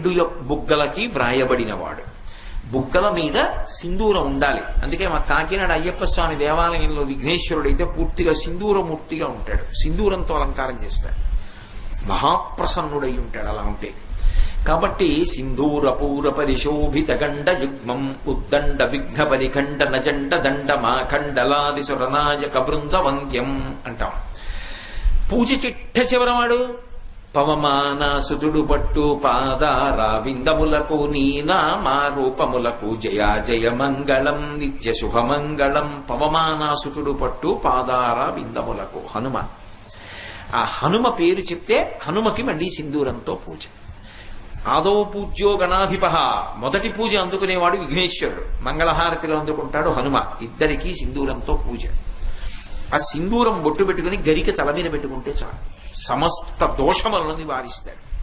రెండు బుగ్గలకి వ్రాయబడినవాడు. బుగ్గల మీద సింధూరం ఉండాలి. అందుకే మా కాకినాడ అయ్యప్ప స్వామి దేవాలయంలో విఘ్నేశ్వరుడైతే పూర్తిగా సింధూరమూర్తిగా ఉంటాడు. సింధూరంతో అలంకారం చేస్తాడు. మహాప్రసన్నుడై ఉంటాడు అలా ఉంటే. కాబట్టి సింధూర పూర పరిశోభిత గండ యుగ్మం ఉద్దండ విఘ్న పరిఖండ నజండ దండ మాఖండలాది సురనాయక బృంద వంద్యం అంటాం. పూజ చిట్ట చివరవాడు పవమానాసుతుడు పట్టు పాదారా విందములకు నీనామా రూపములకు జయా జయ మంగళం నిత్య శుభమంగళం. పవమానాసుతుడు పట్టు పాదారా విందములకు హనుమ. ఆ హనుమ పేరు చెప్తే హనుమకి మళ్ళీ సింధూరంతో పూజ. ఆదో పూజ్యో గణాధిప, మొదటి పూజ అందుకునేవాడు విఘ్నేశ్వరుడు, మంగళహారతిలో అందుకుంటాడు హనుమ. ఇద్దరికీ సింధూరంతో పూజ. ఆ సింధూరం బొట్టు పెట్టుకుని గరిక తల మీద పెట్టుకుంటే చాలు, సమస్త దోషములను నివారిస్తాడు.